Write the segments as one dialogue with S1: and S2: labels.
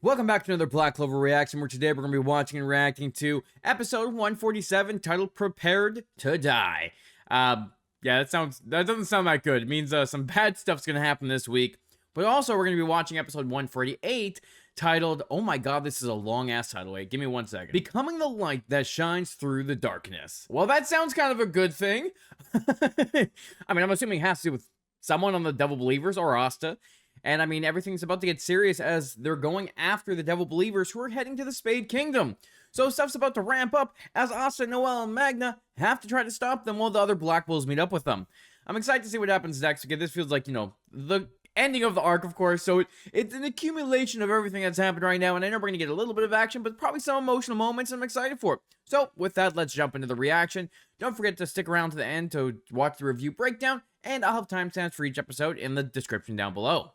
S1: Welcome back to another Black Clover reaction, where today we're going to be watching and reacting to episode 147, titled Prepared to Die. Yeah, that doesn't sound that good. It means some bad stuff's going to happen this week. But also, we're going to be watching episode 148, titled, oh my god, this is a long-ass title. Wait, give me 1 second. Becoming the light that shines through the darkness. Well, that sounds kind of a good thing. I mean, I'm assuming it has to do with someone on the Devil Believers or Asta. And I mean, everything's about to get serious as they're going after the Devil Believers who are heading to the Spade Kingdom. So stuff's about to ramp up as Asta, Noelle, and Magna have to try to stop them while the other Black Bulls meet up with them. I'm excited to see what happens next because this feels like, you know, the ending of the arc, of course. So it's an accumulation of everything that's happened right now. And I know we're going to get a little bit of action, but probably some emotional moments I'm excited for. So with that, let's jump into the reaction. Don't forget to stick around to the end to watch the review breakdown. And I'll have timestamps for each episode in the description down below.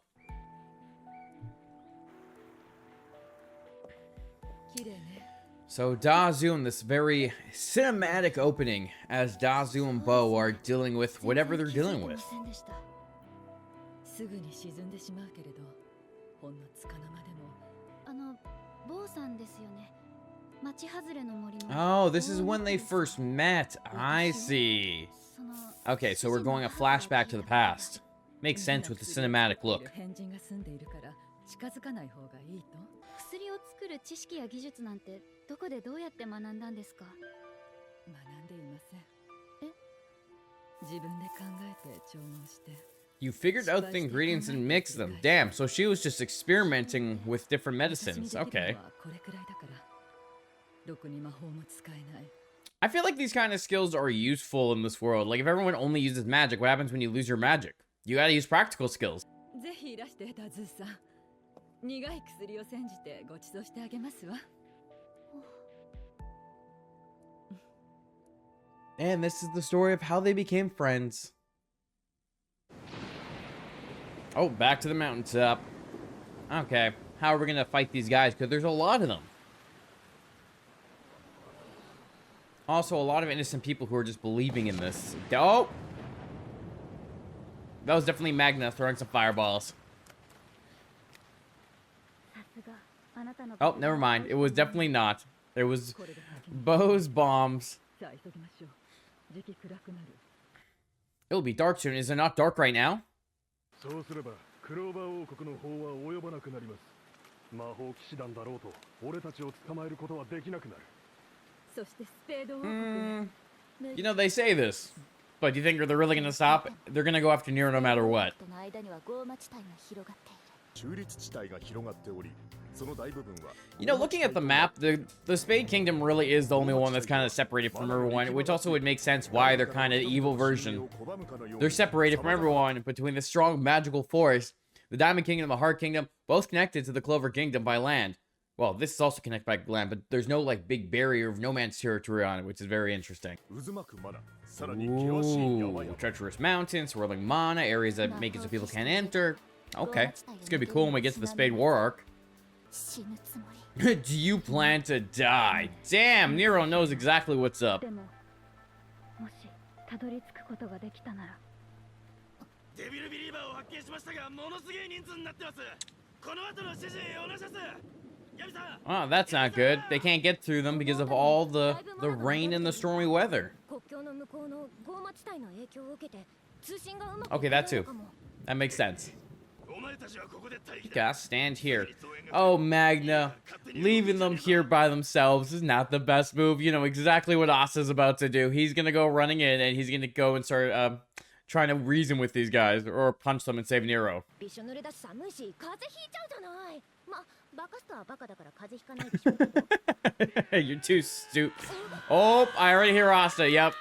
S1: So Dazu in this very cinematic opening as Dazu and Bo are dealing with whatever they're dealing with. Oh, this is when they first met. I see. Okay, so we're going a flashback to the past. Makes sense with the cinematic look. You figured out the ingredients and mixed them. Damn, so she was just experimenting with different medicines. Okay. I feel like these kind of skills are useful in this world. Like, if everyone only uses magic, what happens when you lose your magic? You gotta use practical skills. And this is the story of how they became friends. Oh, back to the mountaintop. Okay, how are we gonna fight these guys? Because there's a lot of them. Also, a lot of innocent people who are just believing in this. Oh! That was definitely Magna throwing some fireballs. Oh, never mind. It was definitely not. It was Bo's bombs. It'll be dark soon. Is it not dark right now? You know, they say this. But do you think they're really going to stop? They're going to go after Nero no matter what. You know, looking at the map, the Spade Kingdom really is the only one that's kind of separated from everyone, which also would make sense why they're kind of the evil version. They're separated from everyone between the strong magical forest, the Diamond Kingdom and the Heart Kingdom, both connected to the Clover Kingdom by land. Well, this is also connected by land, but there's no, like, big barrier of no man's territory on it, which is very interesting. Ooh, treacherous mountains, swirling mana, areas that make it so people can't enter. Okay, it's gonna be cool when we get to the Spade War arc. Do you plan to die? Damn, Nero knows exactly what's up. Oh, that's not good. They can't get through them because of all the rain and the stormy weather. Okay, that too. That makes sense. You gotta stand here. Oh, Magna. Leaving them here by themselves is not the best move. You know exactly what Asta's about to do. He's gonna go running in and he's gonna go and start trying to reason with these guys or punch them and save Nero. You're too stupid. Oh, I already hear Asta. Yep.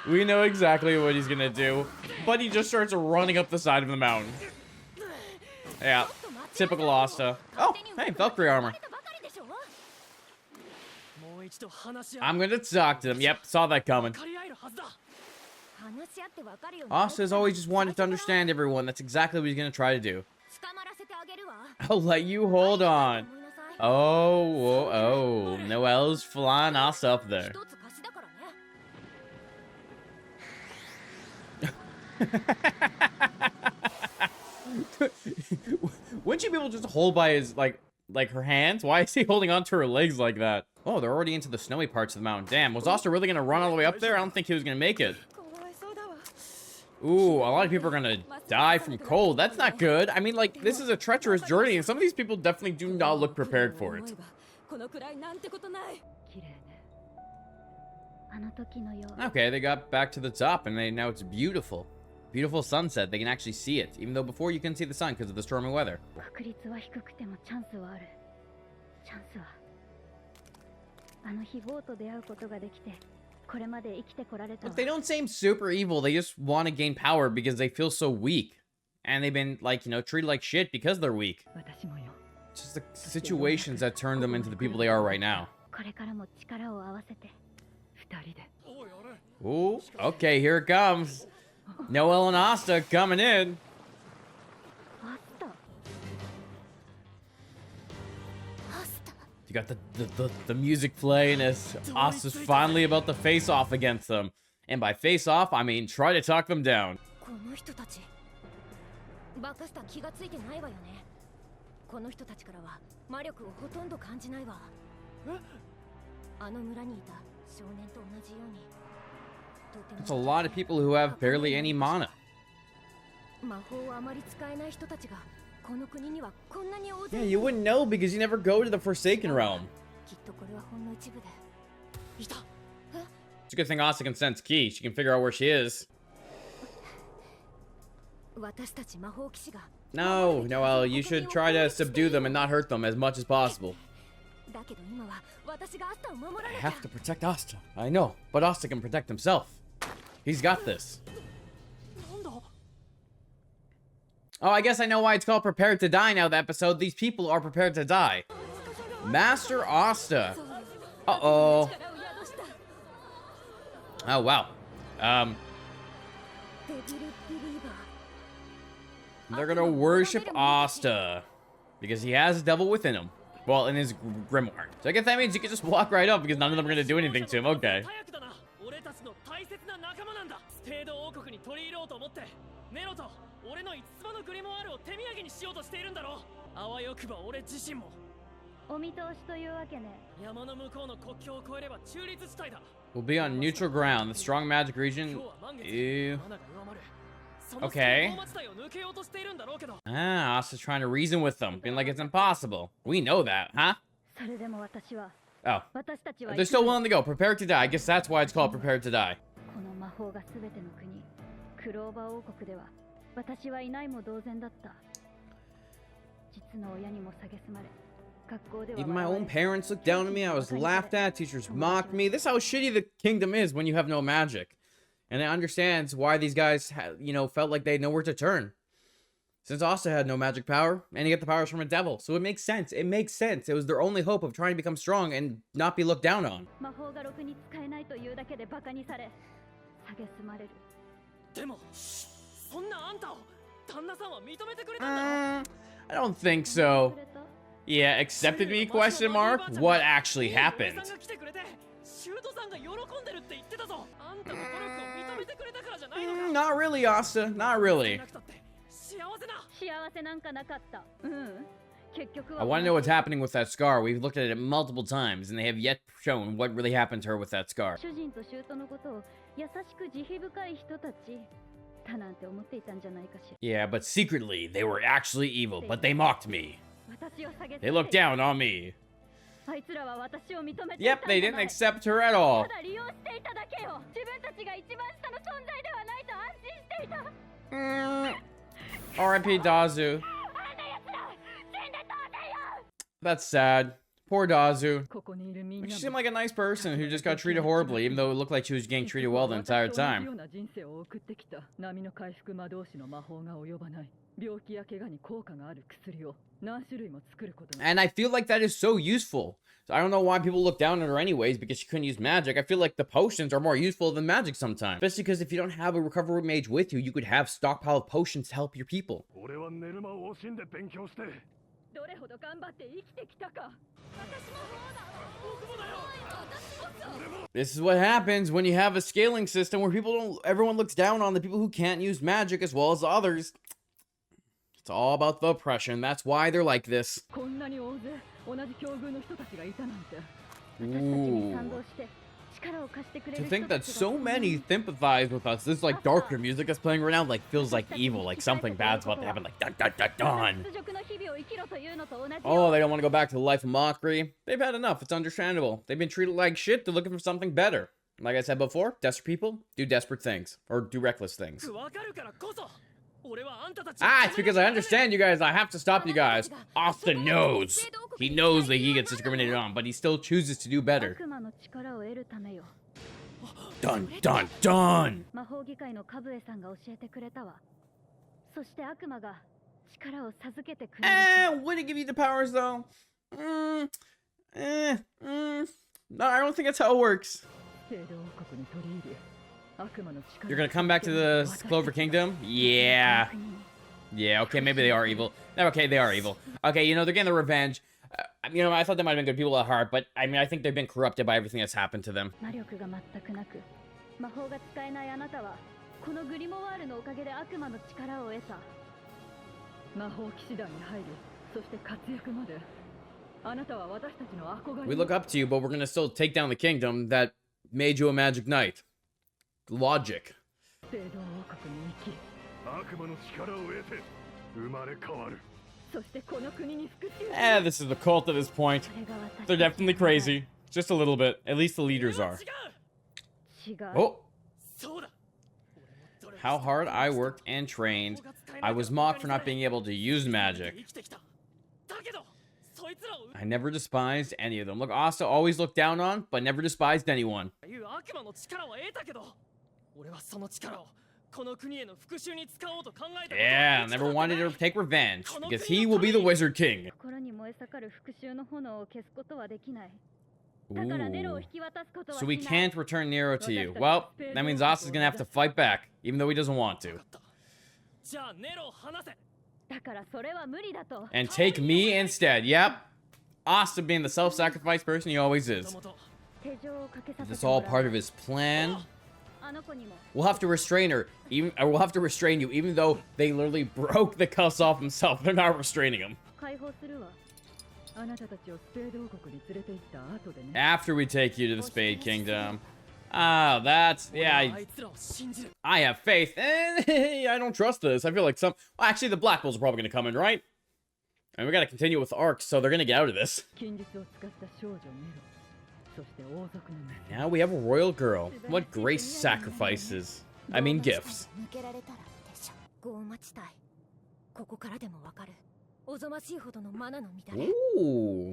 S1: We know exactly what he's gonna do. But he just starts running up the side of the mountain. Yeah. Typical Asta. Oh, hey, Valkyrie armor. I'm gonna talk to them. Yep, saw that coming. Asta's always just wanted to understand everyone. That's exactly what he's gonna try to do. I'll let you hold on. Oh, Noelle's flying Asta up there. Wouldn't you be able to just hold by his, like, like her hands? Why is he holding onto her legs like that? Oh, they're already into the snowy parts of the mountain. Damn, was Asta really gonna run all the way up there? I don't think he was gonna make it. Ooh, a lot of people are gonna die from cold. That's not good. I mean, like, this is a treacherous journey, and some of these people definitely do not look prepared for it. Okay, they got back to the top, and now it's beautiful. Beautiful sunset. They can actually see it, even though before you couldn't see the sun because of the stormy weather. Look, they don't seem super evil. They just want to gain power because they feel so weak. And they've been, like, you know, treated like shit because they're weak. It's just the situations that turned them into the people they are right now. Ooh, okay, here it comes. Noelle and Asta coming in. You got the music playing as Asta's finally about to face off against them. And by face off, I mean try to talk them down. It's a lot of people who have barely any mana. Yeah, you wouldn't know because you never go to the Forsaken Realm. It's a good thing Asta can sense Ki. She can figure out where she is. No, Noelle, you should try to subdue them and not hurt them as much as possible. I have to protect Asta. I know, but Asta can protect himself. He's got this. Oh, I guess I know why it's called Prepared to Die now, the episode. These people are prepared to die. Master Asta. Uh-oh. Oh, wow. They're gonna worship Asta because he has a devil within him. Well, in his grimoire. So I guess that means you can just walk right up because none of them are gonna do anything to him. Okay. We'll be on neutral ground. The strong magic region. Ew. Okay. Ah, Asta's trying to reason with them, being like it's impossible. We know that, huh? Oh. They're still willing to go. Prepared to die. I guess that's why it's called Prepared to Die. Even my own parents looked down on me. I was laughed at. Teachers mocked me. This is how shitty the kingdom is when you have no magic. And it understands why these guys, you know, felt like they had nowhere to turn. Since Asta had no magic power, and he got the powers from a devil. So it makes sense. It makes sense. It was their only hope of trying to become strong and not be looked down on. I don't think so. Yeah, accepted me, question mark? What actually happened? Not really, Asta. Not really. I want to know what's happening with that scar. We've looked at it multiple times, and they have yet shown what really happened to her with that scar. Yeah, but secretly, they were actually evil, but they mocked me. They looked down on me. Yep, they didn't accept her at all. R.I.P. Dazu. That's sad. Poor Dazu. She seemed like a nice person who just got treated horribly, even though it looked like she was getting treated well the entire time. And I feel like that is so useful. So I don't know why people look down on her anyways, because she couldn't use magic. I feel like the potions are more useful than magic sometimes. Especially because if you don't have a recovery mage with you, you could have stockpile of potions to help your people. This is what happens when you have a scaling system where everyone looks down on the people who can't use magic as well as others. It's all about the oppression. That's why they're like this. Ooh. To think that so many sympathize with us. This like darker music that's playing right now like feels like evil, like something bad's about to happen, like dun dun dun dun. Oh, they don't want to go back to the life of mockery. They've had enough. It's understandable. They've been treated like shit. They're looking for something better. Like I said before, desperate people do desperate things or do reckless things. Ah, it's because I understand you guys. I have to stop you guys. Austin knows. He knows that he gets discriminated on, but he still chooses to do better. Dun, dun, dun! Would it give you the powers, though? No, I don't think that's how it works. You're gonna come back to the Clover Kingdom? Yeah. Yeah, okay, maybe they are evil. Okay, they are evil. Okay, you know, they're getting their revenge. You know, I thought they might have been good people at heart, but I mean, I think they've been corrupted by everything that's happened to them. We look up to you, but we're gonna still take down the kingdom that made you a magic knight. Logic. This is the cult at this point. They're definitely crazy. Just a little bit. At least the leaders are. Oh! How hard I worked and trained. I was mocked for not being able to use magic. I never despised any of them. Look, Asta always looked down on, but never despised anyone. Yeah, never wanted to take revenge, because he will be the Wizard King. Ooh. So we can't return Nero to you. Well, that means Asta's gonna have to fight back, even though he doesn't want to. And take me instead. Yep. Asta being the self-sacrifice person he always is. Is this all part of his plan? We'll have to restrain her. We'll have to restrain you, even though they literally broke the cuffs off himself. They're not restraining him. After we take you to the Spade Kingdom. Oh, that's... Yeah, I have faith. I don't trust this. I feel like well, actually, the Black Bulls are probably going to come in, right? And we got to continue with arcs, so they're going to get out of this. Now we have a royal girl. What grace sacrifices. I mean, gifts. Ooh.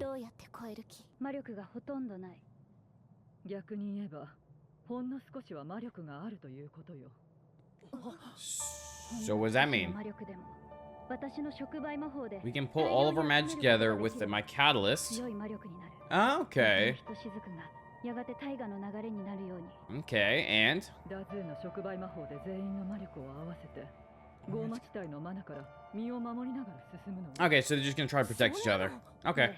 S1: So what does that mean? We can pull all of our magic together with my catalyst. Oh, okay. Okay, and? Okay, so they're just gonna try to protect each other. Okay.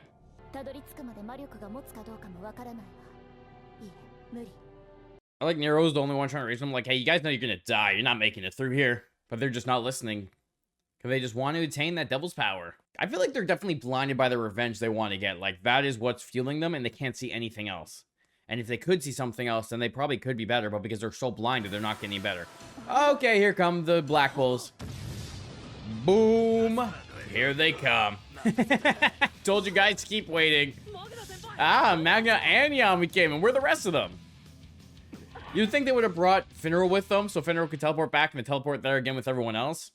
S1: I like Nero's the only one trying to raise them. Like, hey, you guys know you're gonna die. You're not making it through here. But they're just not listening. Because they just want to attain that devil's power. I feel like they're definitely blinded by the revenge they want to get. Like, that is what's fueling them, and they can't see anything else. And if they could see something else, then they probably could be better. But because they're so blinded, they're not getting better. Okay, here come the Black Bulls. Boom. Here they come. Told you guys to keep waiting. Ah, Magna and Yami came, and where are the rest of them? You'd think they would have brought Finral with them, so Finral could teleport back and then teleport there again with everyone else.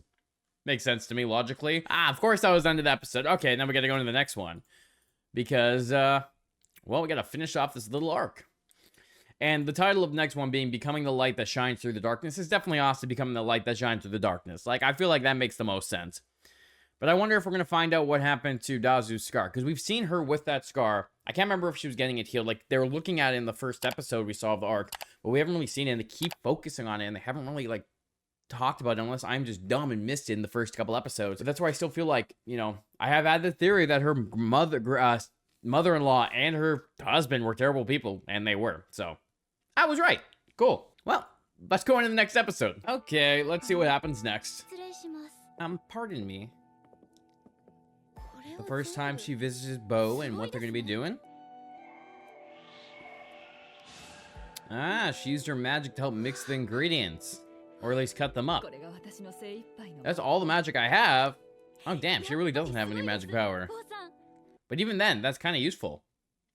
S1: Makes sense to me, logically. Ah, of course that was the end of the episode. Okay, now we gotta go into the next one. Because, well, we gotta finish off this little arc. And the title of the next one being Becoming the Light That Shines Through the Darkness is definitely awesome, becoming the light that shines through the darkness. Like, I feel like that makes the most sense. But I wonder if we're gonna find out what happened to Dazu's scar. Because we've seen her with that scar. I can't remember if she was getting it healed. Like, they were looking at it in the first episode we saw of the arc. But we haven't really seen it, and they keep focusing on it, and they haven't really, like, talked about it unless I'm just dumb and missed it in the first couple episodes. But that's why I still feel like, you know, I have had the theory that her mother-in-law and her husband were terrible people, and they were. So, I was right. Cool. Well, let's go into the next episode. Okay, let's see what happens next. Pardon me. The first time she visits Bo and what they're going to be doing? Ah, she used her magic to help mix the ingredients. Or at least cut them up. That's all the magic I have. Oh, damn, she really doesn't have any magic power. But even then, that's kind of useful.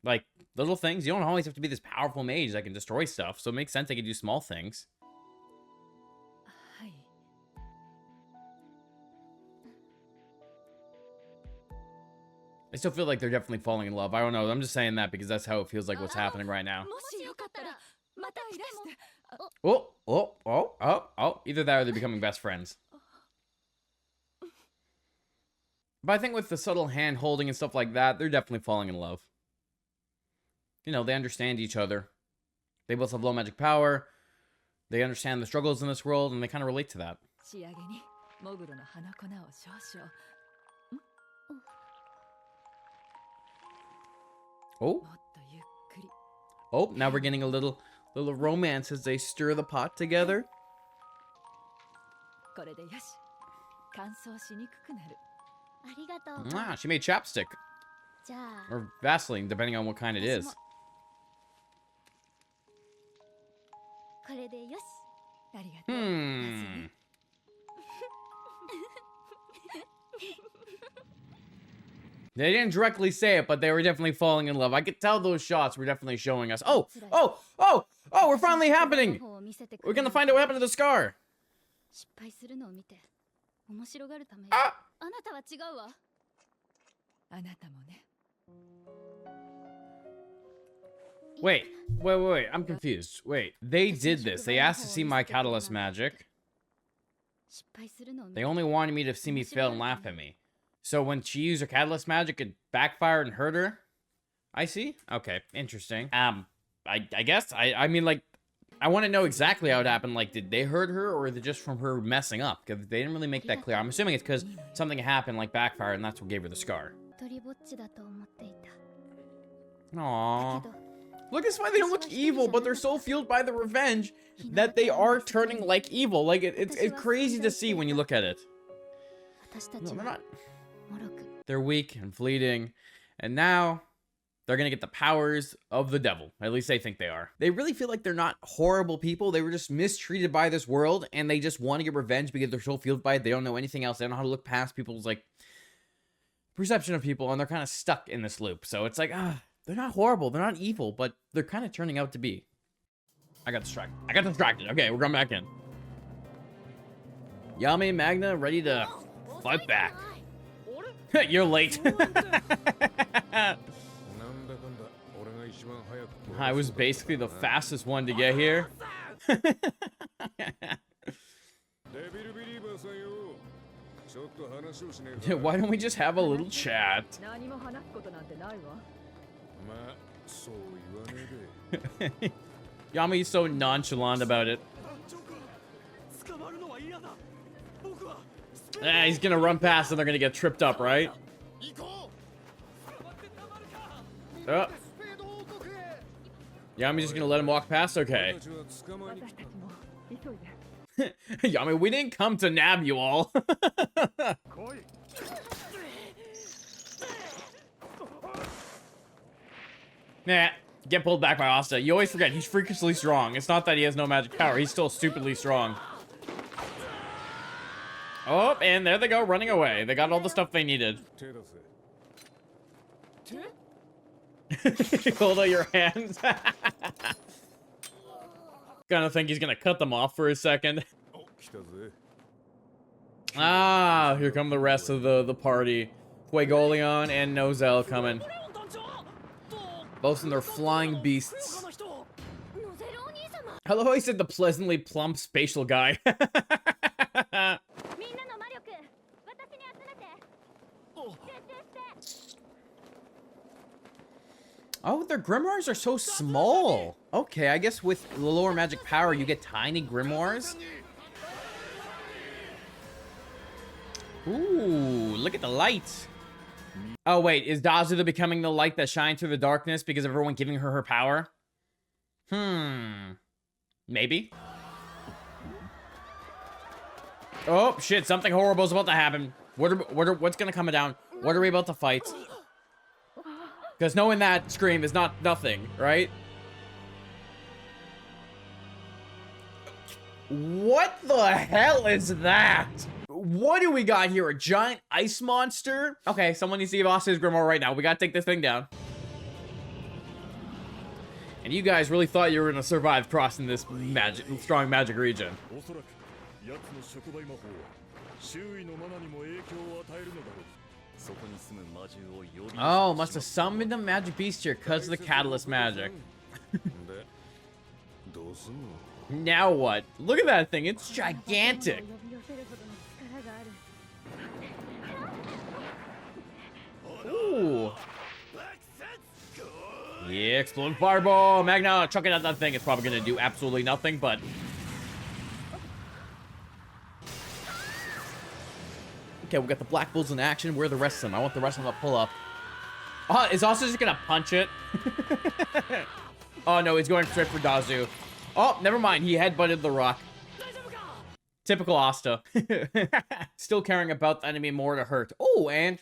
S1: Like, little things. You don't always have to be this powerful mage that can destroy stuff. So it makes sense they can do small things. I still feel like they're definitely falling in love. I don't know. I'm just saying that because that's how it feels like what's happening right now. Oh. Either that or they're becoming best friends. But I think with the subtle hand holding and stuff like that, they're definitely falling in love. You know, they understand each other. They both have low magic power. They understand the struggles in this world, and they kind of relate to that. Oh, now we're getting a little romance as they stir the pot together. Ah, she made chapstick. Or Vaseline, depending on what kind it is. They didn't directly say it, but they were definitely falling in love. I could tell those shots were definitely showing us. Oh, we're finally happening. We're gonna find out what happened to the scar. Ah! Wait, I'm confused. Wait, they did this. They asked to see my catalyst magic. They only wanted me to see me fail and laugh at me. So when she used her catalyst magic, it backfired and hurt her? I see. Okay, interesting. I guess, I mean, like, I want to know exactly how it happened. Like, did they hurt her, or is it just from her messing up? Because they didn't really make that clear. I'm assuming it's because something happened, like, backfired, and that's what gave her the scar. Aww. Look, it's why they don't look evil, but they're so fueled by the revenge that they are turning, like, evil. Like, it's crazy to see when you look at it. No, they're not. They're weak and fleeting, and now they're gonna get the powers of the devil. At least they think they are. They really feel like they're not horrible people. They were just mistreated by this world, and they just want to get revenge because they're so fueled by it. They don't know anything else. They don't know how to look past people's, like, perception of people, and they're kind of stuck in this loop. So it's like, they're not horrible. They're not evil, but they're kind of turning out to be. I got distracted. Okay, we're going back in. Yami, Magna, ready to fight back. You're late. I was basically the fastest one to get here. Why don't we just have a little chat? Yami's so nonchalant about it. He's gonna run past and they're gonna get tripped up, right? Yami's just gonna let him walk past? Okay. Yami, we didn't come to nab you all. Nah, get pulled back by Asta. You always forget, he's freakishly strong. It's not that he has no magic power, he's still stupidly strong. Oh, and there they go, running away. They got all the stuff they needed. Hold out your hands. Gonna think he's gonna cut them off for a second. Ah, here come the rest of the party. Fuegoleon and Nozel coming. Both in their flying beasts. I love how he said the pleasantly plump spatial guy. Oh, their grimoires are so small. Okay, I guess with the lower magic power, you get tiny grimoires. Ooh, look at the light. Oh, wait, is Dazuda becoming the light that shines through the darkness because of everyone giving her her power? Maybe. Oh, shit, something horrible is about to happen. What's gonna come down? What are we about to fight? Because knowing that scream is not nothing, right? What the hell is that? What do we got here? A giant ice monster? Okay, someone needs to give us his Grimoire right now. We gotta take this thing down. And you guys really thought you were gonna survive crossing this strong magic region. Oh, must have summoned a magic beast here because of the catalyst magic. Now what? Look at that thing. It's gigantic. Ooh. Yeah, explode fireball. Magna, chuck it at that thing. It's probably going to do absolutely nothing, but... Okay, we got the Black Bulls in action. Where are the rest of them? I want the rest of them to pull up. Oh, is Asta just going to punch it? Oh, no, he's going straight for Dazu. Oh, never mind. He headbutted the rock. Typical Asta. Still caring about the enemy more to hurt. Oh, and...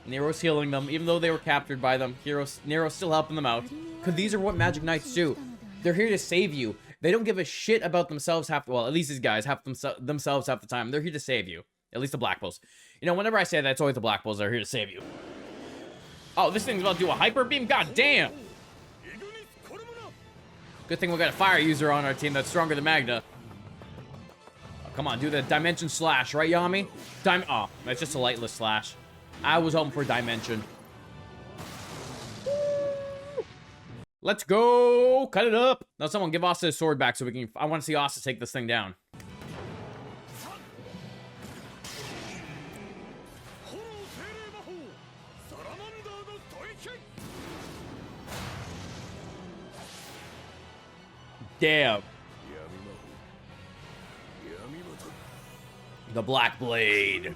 S1: Nero's healing them, even though they were captured by them. Nero's still helping them out. Because these are what Magic Knights do. They're here to save you. They don't give a shit about themselves well, at least these guys have themselves half the time. They're here to save you. At least the Black Bulls. You know, whenever I say that, it's always the Black Bulls that are here to save you. Oh, this thing's about to do a Hyper Beam? God damn! Good thing we got a fire user on our team that's stronger than Magna. Oh, come on, do the Dimension Slash, right, Yami? Oh, that's just a lightless slash. I was hoping for Dimension. Let's go! Cut it up! Now someone give Asta his sword back so we can... I want to see Asta take this thing down. Damn. The Black Blade.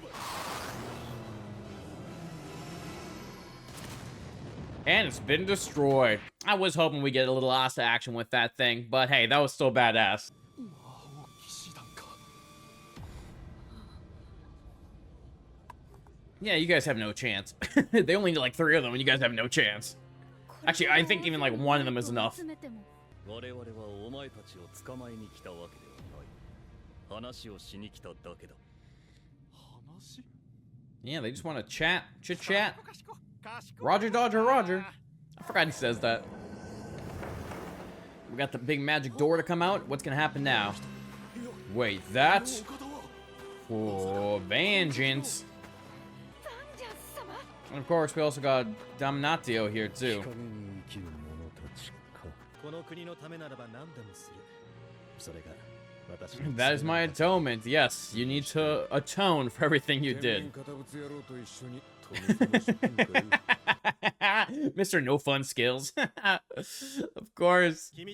S1: And it's been destroyed. I was hoping we get a little Asta action with that thing, but hey, that was still badass. Yeah, you guys have no chance. They only need like 3 of them, and you guys have no chance. Actually, I think even like 1 of them is enough. Yeah, they just want to chat, chit-chat. Roger, Dodger, Roger. I forgot he says that. We got the big magic door to come out. What's gonna happen now? Wait, that's... for vengeance. And of course, we also got Damnatio here, too. That is my atonement. Yes, you need to atone for everything you did. Mr. No Fun Skills. Of course. You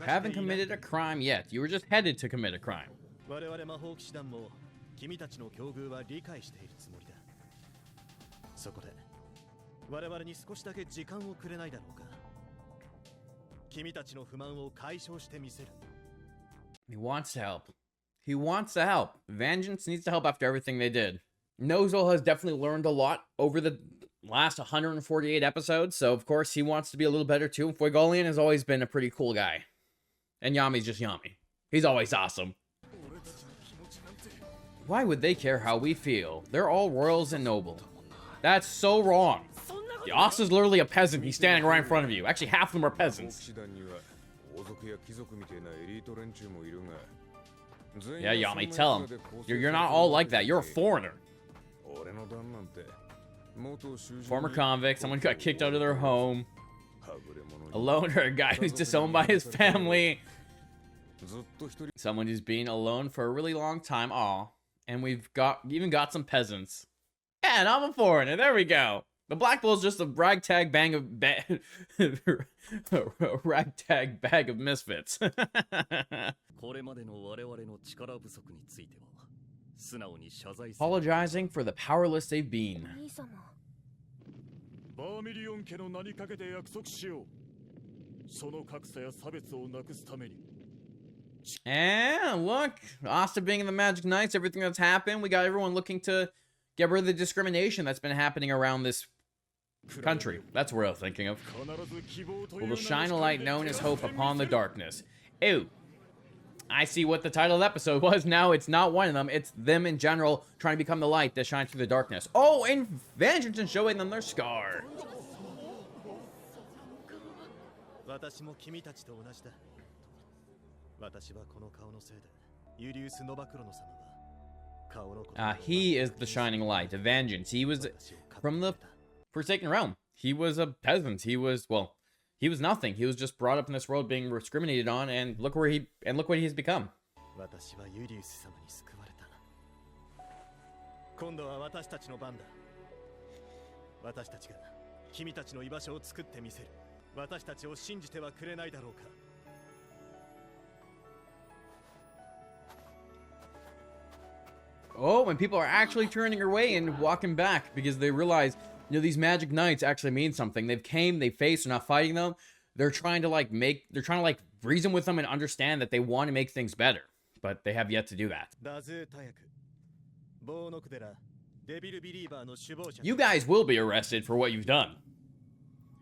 S1: haven't committed a crime yet. You were just headed to commit a crime. He wants to help. He wants to help. Vengeance needs to help after everything they did. Nozel has definitely learned a lot over the last 148 episodes, so of course he wants to be a little better too. Fuegolian has always been a pretty cool guy. And Yami's just Yami. He's always awesome. Why would they care how we feel? They're all royals and noble. That's so wrong. The Asta's literally a peasant. He's standing right in front of you. Actually, half of them are peasants. Yeah, Yami, tell him. You're not all like that. You're a foreigner. Former convict. Someone got kicked out of their home. A loner. A guy who's disowned by his family. Someone who's been alone for a really long time. Aw. And we've even got some peasants. And I'm a foreigner. There we go. The Black Bull's just a ragtag bag of misfits. Apologizing for the powerless they've been. And look, Asta being in the Magic Knights, everything that's happened, we got everyone looking to get rid of the discrimination that's been happening around this country. That's what I was thinking of. Will shine a light known as hope upon the darkness. Ew. I see what the title of the episode was. Now it's not one of them. It's them in general trying to become the light that shines through the darkness. Oh, and vengeance and showing them their scar. He is the shining light, of vengeance. He was from the Forsaken Realm. He was a peasant. He was, well, he was nothing. He was just brought up in this world being discriminated on, and look what he has become. Oh, and people are actually turning away and walking back because they realize, you know, these Magic Knights actually mean something. They faced, they're not fighting them. They're trying to reason with them and understand that they want to make things better, but they have yet to do that. You guys will be arrested for what you've done.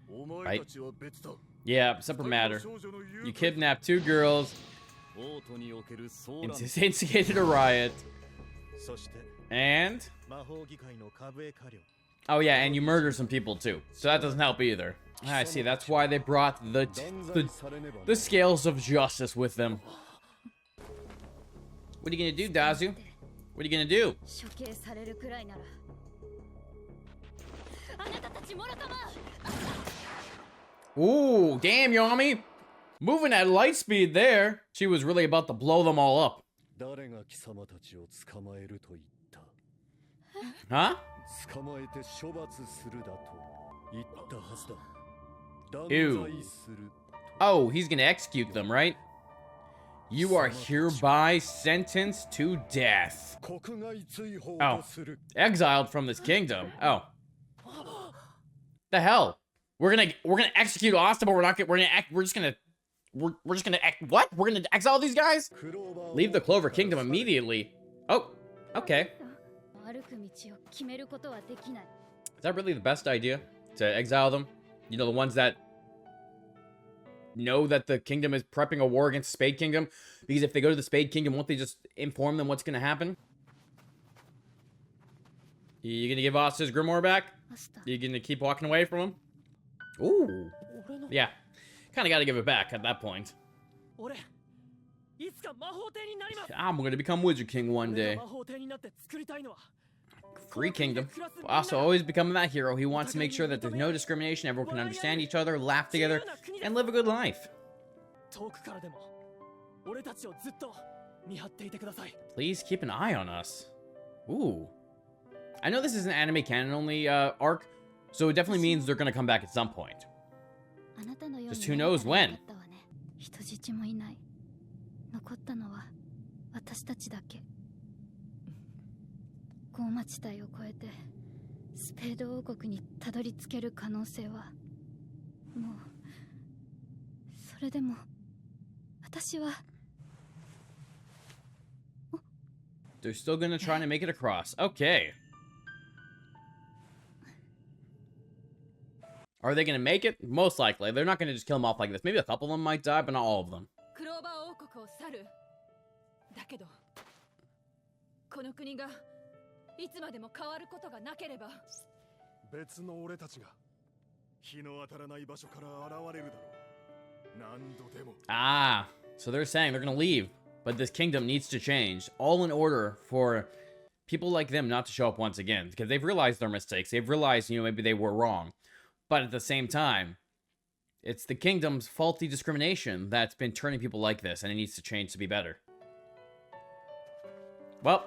S1: Right? Yeah, separate matter. You kidnapped 2 girls, instigated a riot, and oh yeah, and you murdered some people too. So that doesn't help either. I see, that's why they brought the scales of justice with them. What are you gonna do, Dazu? What are you gonna do? Ooh, damn, Yami! Moving at light speed there. She was really about to blow them all up. Huh? Ew. Oh, he's gonna execute them, right? You are hereby sentenced to death. Oh, exiled from this kingdom. Oh, the hell? We're gonna execute Asta, but we're just gonna what? We're gonna exile these guys? Leave the Clover Kingdom immediately. Oh, okay. Is that really the best idea? To exile them? You know, the ones that know that the kingdom is prepping a war against the Spade Kingdom? Because if they go to the Spade Kingdom, won't they just inform them what's gonna happen? You gonna give Asta his Grimoire back? You gonna keep walking away from him? Ooh. Yeah. Kinda gotta give it back at that point. I'm gonna become Wizard King one day. Free kingdom. Also, always becoming that hero. He wants to make sure that there's no discrimination, everyone can understand each other, laugh together, and live a good life. Please keep an eye on us. Ooh. I know this is an anime canon only arc, so it definitely means they're gonna come back at some point. Just who knows when. They're still gonna try to make it across. Okay. Are they gonna make it? Most likely. They're not gonna just kill them off like this. Maybe a couple of them might die, but not all of them. Ah, so they're saying they're gonna leave, but this kingdom needs to change, all in order for people like them not to show up once again, because they've realized their mistakes. They've realized, you know, maybe they were wrong, but at the same time, it's the kingdom's faulty discrimination that's been turning people like this, and it needs to change to be better. Well.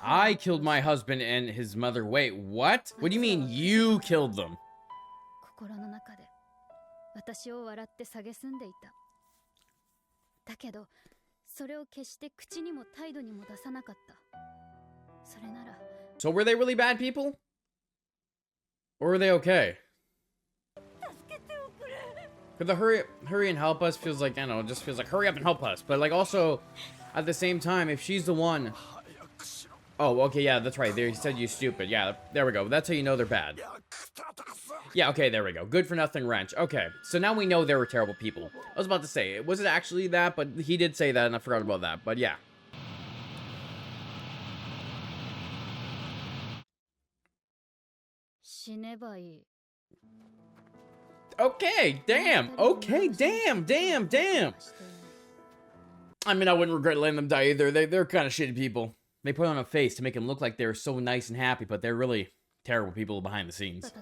S1: I killed my husband and his mother. Wait, what? What do you mean you killed them?
S2: だけどそれを決して口にも態度にも出さなかった。それなら
S1: So were they really bad people? Or were they okay? But the hurry and help us feels like, I don't know, it just feels like hurry up and help us. But like also, at the same time, if she's the one... Oh, okay, yeah, that's right. They said you stupid. Yeah, there we go. That's how you know they're bad. Yeah, okay, there we go. Good for nothing wrench. Okay, so now we know they were terrible people. I was about to say, was it actually that? But he did say that, and I forgot about that. But yeah. Okay, damn. Okay, damn. I mean, I wouldn't regret letting them die either. They're kind of shitty people. They put on a face to make them look like they're so nice and happy, but they're really terrible people behind the scenes.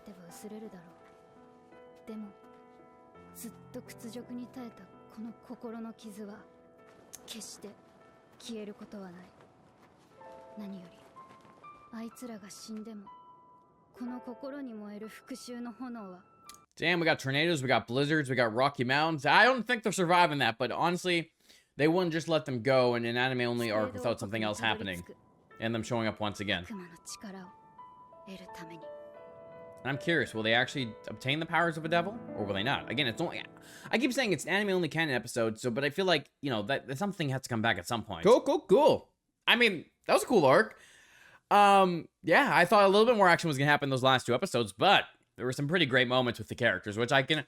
S1: Damn, we got tornadoes, we got blizzards, we got Rocky Mountains. I don't think they're surviving that, but honestly, they wouldn't just let them go in an anime-only arc without something else happening. And them showing up once again. And I'm curious, will they actually obtain the powers of a devil? Or will they not? Again, it's only... I keep saying it's an anime-only canon episode, so, but I feel like, you know, that something has to come back at some point. Cool. I mean, that was a cool arc. Yeah, I thought a little bit more action was gonna happen in those last two episodes, but there were some pretty great moments with the characters, which I can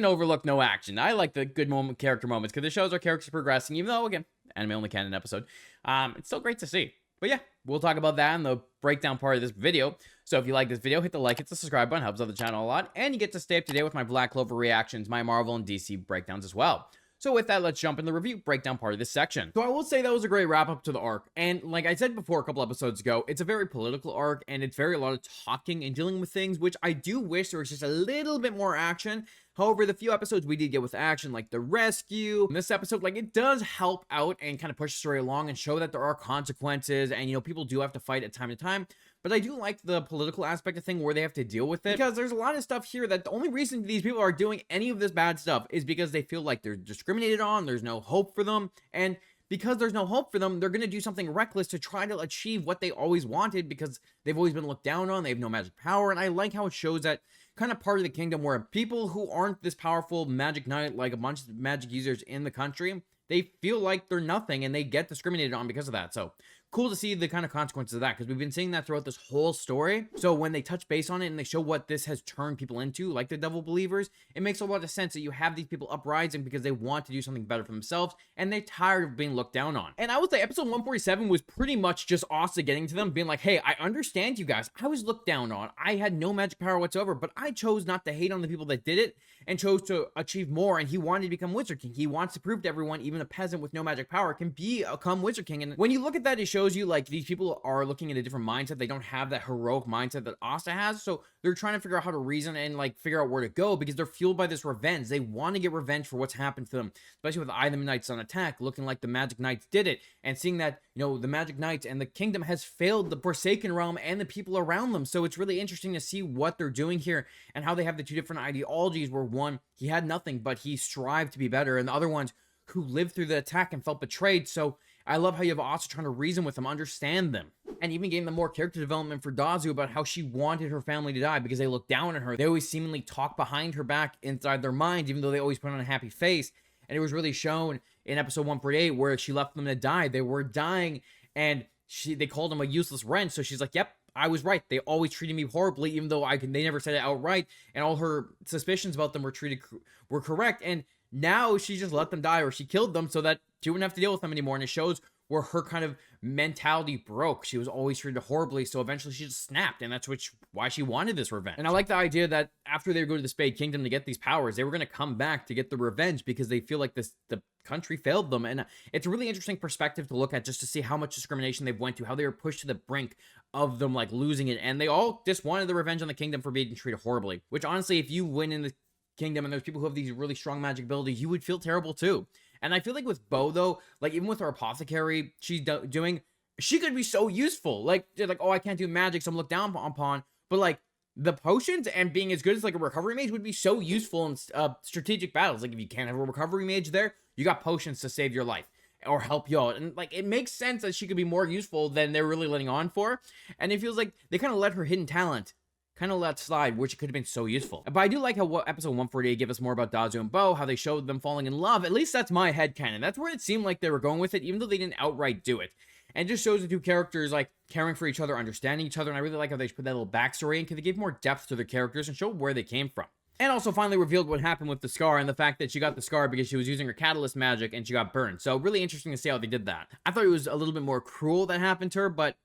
S1: overlook no action. I like the good character moments because it shows our characters progressing, even though, again, anime only canon episode. It's still great to see. But yeah, we'll talk about that in the breakdown part of this video. So if you like this video, hit the like, hit the subscribe button, helps out the channel a lot, and you get to stay up to date with my Black Clover reactions, my Marvel and DC breakdowns as well. So with that, let's jump in the review breakdown part of this section. So I will say that was a great wrap up to the arc. And like I said before a couple episodes ago, it's a very political arc and it's very a lot of talking and dealing with things, which I do wish there was just a little bit more action. However, the few episodes we did get with action, like the rescue, in this episode, like it does help out and kind of push the story along and show that there are consequences and, you know, people do have to fight at time to time. But I do like the political aspect of thing where they have to deal with it, because there's a lot of stuff here that the only reason these people are doing any of this bad stuff is because they feel like they're discriminated on, there's no hope for them, and because there's no hope for them, they're going to do something reckless to try to achieve what they always wanted because they've always been looked down on, they have no magic power, and I like how it shows that kind of part of the kingdom where people who aren't this powerful magic knight, like a bunch of magic users in the country, they feel like they're nothing and they get discriminated on because of that. So cool to see the kind of consequences of that, because we've been seeing that throughout this whole story. So when they touch base on it and they show what this has turned people into, like the devil believers, it makes a lot of sense that you have these people uprising because they want to do something better for themselves and they're tired of being looked down on. And I would say episode 147 was pretty much just Asa getting to them, being like, hey, I understand you guys. I was looked down on. I had no magic power whatsoever, but I chose not to hate on the people that did it and chose to achieve more. And he wanted to become Wizard King. He wants to prove to everyone, even a peasant with no magic power can become Wizard King. And when you look at that, it shows you like these people are looking at a different mindset. They don't have that heroic mindset that Asa has. So they're trying to figure out how to reason and like figure out where to go because they're fueled by this revenge. They want to get revenge for what's happened to them, especially with the Eye of the Knights on attack, looking like the Magic Knights did it, and seeing that, you know, the Magic Knights and the kingdom has failed the Forsaken Realm and the people around them. So it's really interesting to see what they're doing here and how they have the two different ideologies where one, he had nothing, but he strived to be better, and the other ones who lived through the attack and felt betrayed. So I love how you have Asa trying to reason with them, understand them, and even gave them more character development for Dazu about how she wanted her family to die because they looked down on her. They always seemingly talk behind her back inside their minds, even though they always put on a happy face. And it was really shown in episode 148 where she left them to die. They were dying, and they called him a useless wrench. So she's like, yep, I was right. They always treated me horribly, even though they never said it outright. And all her suspicions about them were correct. And now she just let them die, or she killed them so that she wouldn't have to deal with them anymore. And it shows where her kind of mentality broke. She was always treated horribly, so eventually she just snapped, and that's why she wanted this revenge. And I like the idea that after they go to the Spade Kingdom to get these powers, they were going to come back to get the revenge because they feel like the country failed them. And it's a really interesting perspective to look at, just to see how much discrimination they've went to, how they were pushed to the brink of them like losing it, and they all just wanted the revenge on the kingdom for being treated horribly. Which honestly, if you win in the kingdom and there's people who have these really strong magic abilities, you would feel terrible too. And I feel like with Bo, though, like even with her apothecary she's doing, she could be so useful. Like, they're like, oh, I can't do magic, so I'm looked down upon. But like, the potions and being as good as like a recovery mage would be so useful in strategic battles. Like if you can't have a recovery mage there, you got potions to save your life or help you out. And like it makes sense that she could be more useful than they're really letting on for. And it feels like they kind of let her hidden talent kind of let slide, which could have been so useful. But I do like how episode 148 gave us more about Dazu and Bo, how they showed them falling in love. At least that's my headcanon. That's where it seemed like they were going with it, even though they didn't outright do it. And it just shows the two characters like caring for each other, understanding each other, and I really like how they put that little backstory in because they gave more depth to their characters and showed where they came from. And also finally revealed what happened with the scar and the fact that she got the scar because she was using her catalyst magic and she got burned. So really interesting to see how they did that. I thought it was a little bit more cruel that happened to her, but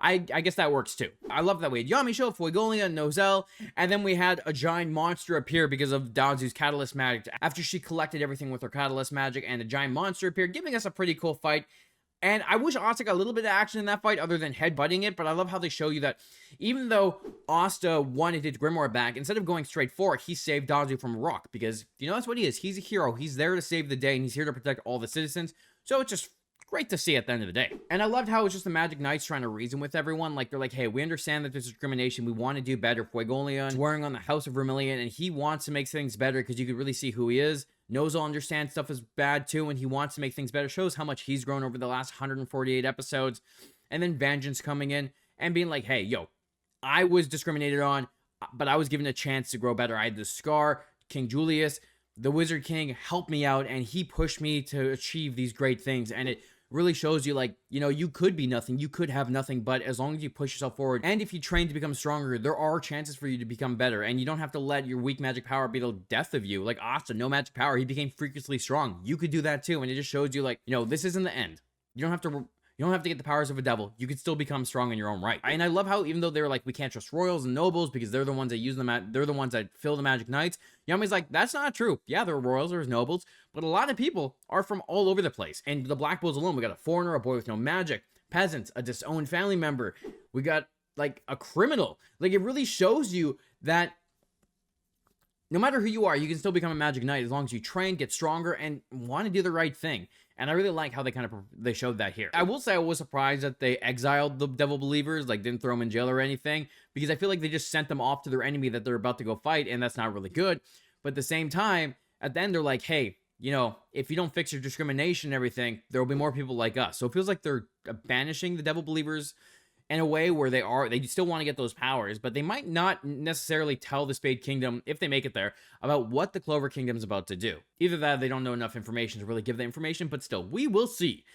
S1: I guess that works too. I love that we had Yamisho, Fuegolia, and Nozel, and then we had a giant monster appear because of Dazu's catalyst magic. After she collected everything with her catalyst magic, and a giant monster appeared, giving us a pretty cool fight. And I wish Asta got a little bit of action in that fight other than headbutting it, but I love how they show you that even though Asta wanted his Grimoire back, instead of going straight for it, he saved Dazu from a rock because, you know, that's what he is. He's a hero. He's there to save the day, and he's here to protect all the citizens. So it's just great to see at the end of the day. And I loved how it's just the Magic Knights trying to reason with everyone. Like, they're like, hey, we understand that there's discrimination. We want to do better. Fuegoleon is wearing on the House of Vermilion, and he wants to make things better because you could really see who he is. Nozel understands stuff is bad too, and he wants to make things better. Shows how much he's grown over the last 148 episodes. And then Vengeance coming in and being like, hey, yo, I was discriminated on, but I was given a chance to grow better. I had the scar. King Julius, the Wizard King, helped me out, and he pushed me to achieve these great things. And it really shows you, like, you know, you could be nothing, you could have nothing, but as long as you push yourself forward, and if you train to become stronger, there are chances for you to become better, and you don't have to let your weak magic power be the death of you. Like Asta, no magic power, he became freakishly strong. You could do that too, and it just shows you, like, you know, this isn't the end. You don't have to get the powers of a devil. You could still become strong in your own right. And I love how even though they were like, we can't trust royals and nobles because they're the ones that use they're the ones that fill the Magic Knights. Yami's like, that's not true. Yeah, there are royals, there's nobles, but a lot of people are from all over the place. And the Black Bulls alone, we got a foreigner, a boy with no magic, peasants, a disowned family member. We got like a criminal. Like, it really shows you that no matter who you are, you can still become a Magic Knight as long as you train, get stronger, and want to do the right thing. And I really like how they showed that here. I will say I was surprised that they exiled the Devil Believers, like didn't throw them in jail or anything, because I feel like they just sent them off to their enemy that they're about to go fight, and that's not really good. But at the same time, at the end, they're like, hey, you know, if you don't fix your discrimination and everything, there will be more people like us. So it feels like they're banishing the Devil Believers in a way where they still want to get those powers, but they might not necessarily tell the Spade Kingdom, if they make it there, about what the Clover Kingdom is about to do. Either that or they don't know enough information to really give the information, but still, we will see.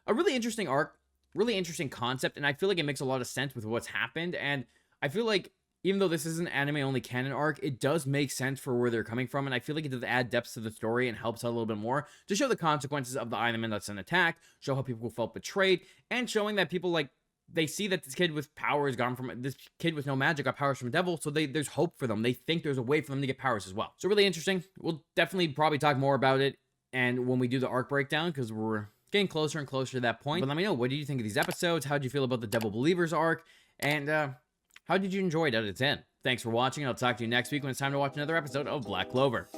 S1: A really interesting arc, really interesting concept, and I feel like it makes a lot of sense with what's happened, and I feel like even though this is an anime-only canon arc, it does make sense for where they're coming from, and I feel like it does add depth to the story and helps out a little bit more to show the consequences of the Ironman that's an attack, show how people felt betrayed, and showing that people, like, they see that this kid with powers this kid with no magic got powers from a devil, so there's hope for them. They think there's a way for them to get powers as well. So really interesting. We'll definitely probably talk more about it and when we do the arc breakdown, because we're getting closer and closer to that point. But let me know, what did you think of these episodes? How did you feel about the Devil Believers arc? And how did you enjoy it out of 10? Thanks for watching. I'll talk to you next week when it's time to watch another episode of Black Clover.